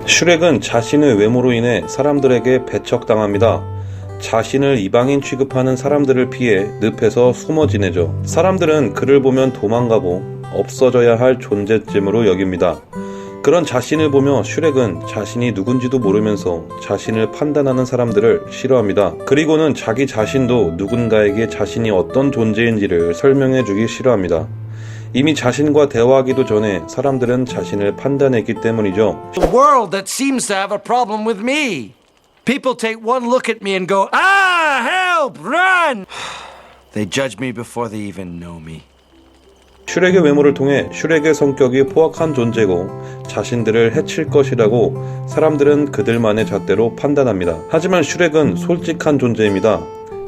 슈렉은 자신의 외모로 인해 사람들에게 배척당합니다. 자신을 이방인 취급하는 사람들을 피해 늪에서 숨어 지내죠. 사람들은 그를 보면 도망가고 없어져야 할 존재쯤으로 여깁니다. 그런 자신을 보며 슈렉은 자신이 누군지도 모르면서 자신을 판단하는 사람들을 싫어합니다. 그리고는 자기 자신도 누군가에게 자신이 어떤 존재인지를 설명해주기 싫어합니다. 이미 자신과 대화하기도 전에 사람들은 자신을 판단했기 때문이죠. The world that seems to have a problem with me. People take one look at me and go, "Ah, help, run!" They judge me before they even know me. 슈렉의 외모를 통해 슈렉의 성격이 포악한 존재고 자신들을 해칠 것이라고 사람들은 그들만의 잣대로 판단합니다. 하지만 슈렉은 솔직한 존재입니다.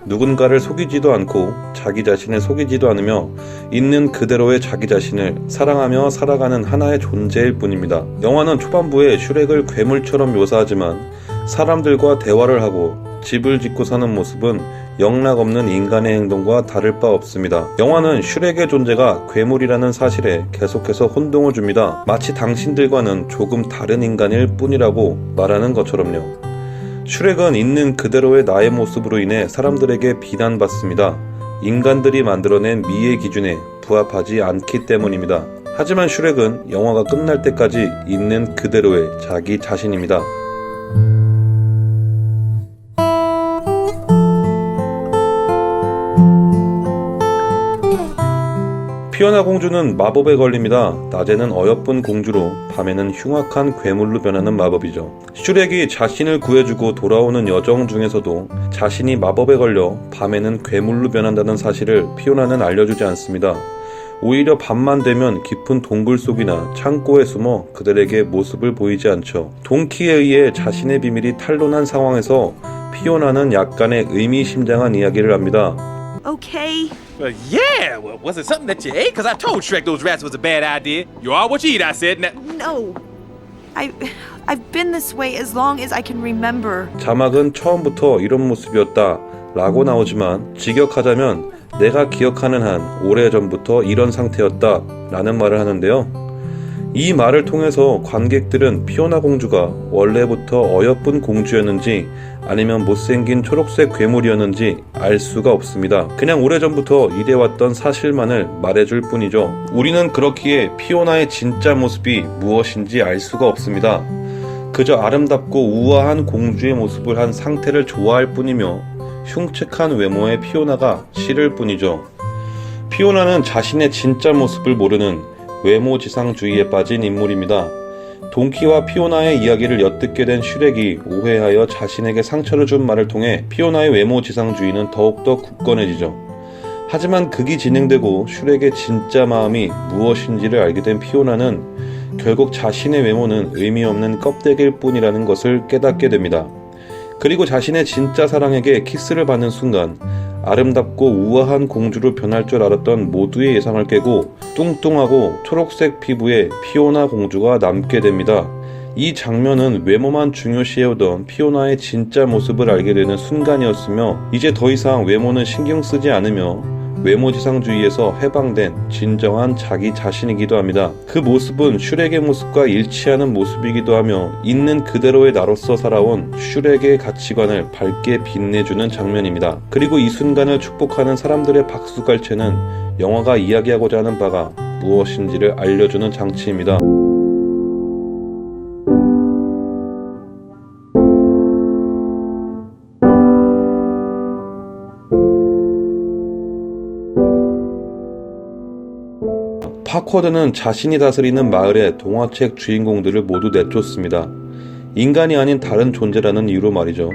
누군가를 속이지도 않고 자기 자신을 속이지도 않으며 있는 그대로의 자기 자신을 사랑하며 살아가는 하나의 존재일 뿐입니다. 영화는 초반부에 슈렉을 괴물처럼 묘사하지만 사람들과 대화를 하고 집을 짓고 사는 모습은 영락없는 인간의 행동과 다를 바 없습니다. 영화는 슈렉의 존재가 괴물이라는 사실에 계속해서 혼동을 줍니다. 마치 당신들과는 조금 다른 인간일 뿐이라고 말하는 것처럼요. 슈렉은 있는 그대로의 나의 모습으로 인해 사람들에게 비난받습니다. 인간들이 만들어낸 미의 기준에 부합하지 않기 때문입니다. 하지만 슈렉은 영화가 끝날 때까지 있는 그대로의 자기 자신입니다. 피오나 공주는 마법에 걸립니다. 낮에는 어여쁜 공주로 밤에는 흉악한 괴물로 변하는 마법이죠. 슈렉이 자신을 구해주고 돌아오는 여정 중에서도 자신이 마법에 걸려 밤에는 괴물로 변한다는 사실을 피오나는 알려주지 않습니다. 오히려 밤만 되면 깊은 동굴 속이나 창고에 숨어 그들에게 모습을 보이지 않죠. 동키에 의해 자신의 비밀이 탄로난 상황에서 피오나는 약간의 의미심장한 이야기를 합니다. Okay. Well, yeah. Well, was it something that you ate? Because I told Shrek those rats was a bad idea. You are what you eat, I said. Now... No. I've been this way as long as I can remember. 자막은 처음부터 이런 모습이었다 라고 나오지만 직역하자면 내가 기억하는 한 오래전부터 이런 상태였다 라는 말을 하는데요. 이 말을 통해서 관객들은 피오나 공주가 원래부터 어여쁜 공주였는지 아니면 못생긴 초록색 괴물이었는지 알 수가 없습니다. 그냥 오래전부터 이래왔던 사실만을 말해줄 뿐이죠. 우리는 그렇기에 피오나의 진짜 모습이 무엇인지 알 수가 없습니다. 그저 아름답고 우아한 공주의 모습을 한 상태를 좋아할 뿐이며 흉측한 외모의 피오나가 싫을 뿐이죠. 피오나는 자신의 진짜 모습을 모르는 외모지상주의에 빠진 인물입니다. 동키와 피오나의 이야기를 엿듣게 된 슈렉이 오해하여 자신에게 상처를 준 말을 통해 피오나의 외모지상주의는 더욱더 굳건해지죠. 하지만 극이 진행되고 슈렉의 진짜 마음이 무엇인지를 알게 된 피오나는 결국 자신의 외모는 의미 없는 껍데기일 뿐이라는 것을 깨닫게 됩니다. 그리고 자신의 진짜 사랑에게 키스를 받는 순간 아름답고 우아한 공주로 변할 줄 알았던 모두의 예상을 깨고 뚱뚱하고 초록색 피부의 피오나 공주가 남게 됩니다. 이 장면은 외모만 중요시해오던 피오나의 진짜 모습을 알게 되는 순간이었으며 이제 더 이상 외모는 신경 쓰지 않으며 외모지상주의에서 해방된 진정한 자기 자신이기도 합니다. 그 모습은 슈렉의 모습과 일치하는 모습이기도 하며 있는 그대로의 나로서 살아온 슈렉의 가치관을 밝게 빛내주는 장면입니다. 그리고 이 순간을 축복하는 사람들의 박수갈채는 영화가 이야기하고자 하는 바가 무엇인지를 알려주는 장치입니다. 파쿼드는 자신이 다스리는 마을의 동화책 주인공들을 모두 내쫓습니다. 인간이 아닌 다른 존재라는 이유로 말이죠.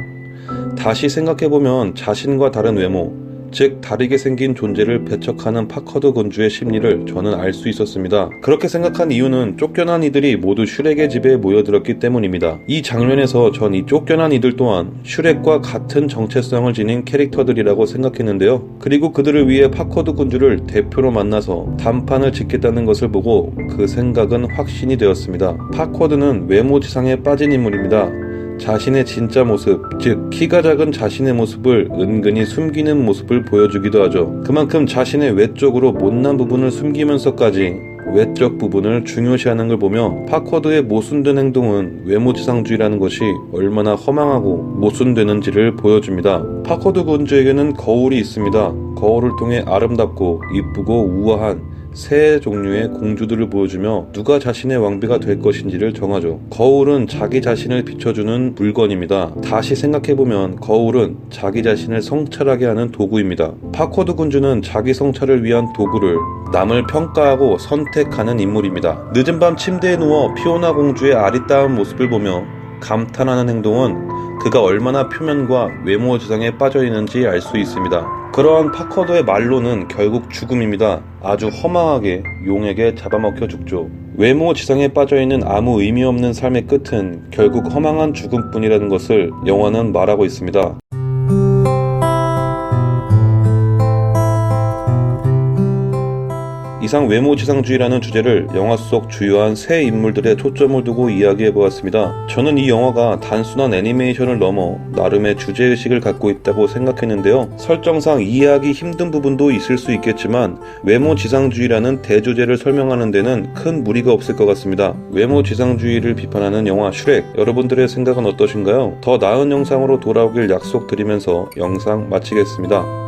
다시 생각해보면 자신과 다른 외모, 즉 다르게 생긴 존재를 배척하는 파쿼드 공주의 심리를 저는 알 수 있었습니다. 그렇게 생각한 이유는 쫓겨난 이들이 모두 슈렉의 집에 모여들었기 때문입니다. 이 장면에서 전 이 쫓겨난 이들 또한 슈렉과 같은 정체성을 지닌 캐릭터들이라고 생각했는데요. 그리고 그들을 위해 파쿼드 공주를 대표로 만나서 단판을 짓겠다는 것을 보고 그 생각은 확신이 되었습니다. 파쿼드는 외모지상에 빠진 인물입니다. 자신의 진짜 모습, 즉 키가 작은 자신의 모습을 은근히 숨기는 모습을 보여주기도 하죠. 그만큼 자신의 외적으로 못난 부분을 숨기면서까지 외적 부분을 중요시하는 걸 보며 파커드의 모순된 행동은 외모지상주의라는 것이 얼마나 허망하고 모순되는지를 보여줍니다. 파커드 군주에게는 거울이 있습니다. 거울을 통해 아름답고 이쁘고 우아한 세 종류의 공주들을 보여주며 누가 자신의 왕비가 될 것인지를 정하죠. 거울은 자기 자신을 비춰주는 물건입니다. 다시 생각해보면 거울은 자기 자신을 성찰하게 하는 도구입니다. 파커드 군주는 자기 성찰을 위한 도구를 남을 평가하고 선택하는 인물입니다. 늦은 밤 침대에 누워 피오나 공주의 아리따운 모습을 보며 감탄하는 행동은 그가 얼마나 표면과 외모 지상에 빠져 있는지 알 수 있습니다. 그러한 파커드의 말로는 결국 죽음입니다. 아주 허망하게 용에게 잡아먹혀 죽죠. 외모 지상에 빠져있는 아무 의미 없는 삶의 끝은 결국 허망한 죽음뿐이라는 것을 영화는 말하고 있습니다. 이상 외모지상주의라는 주제를 영화 속 주요한 세 인물들에 초점을 두고 이야기해보았습니다. 저는 이 영화가 단순한 애니메이션을 넘어 나름의 주제의식을 갖고 있다고 생각했는데요. 설정상 이해하기 힘든 부분도 있을 수 있겠지만 외모지상주의라는 대주제를 설명하는 데는 큰 무리가 없을 것 같습니다. 외모지상주의를 비판하는 영화 슈렉, 여러분들의 생각은 어떠신가요? 더 나은 영상으로 돌아오길 약속드리면서 영상 마치겠습니다.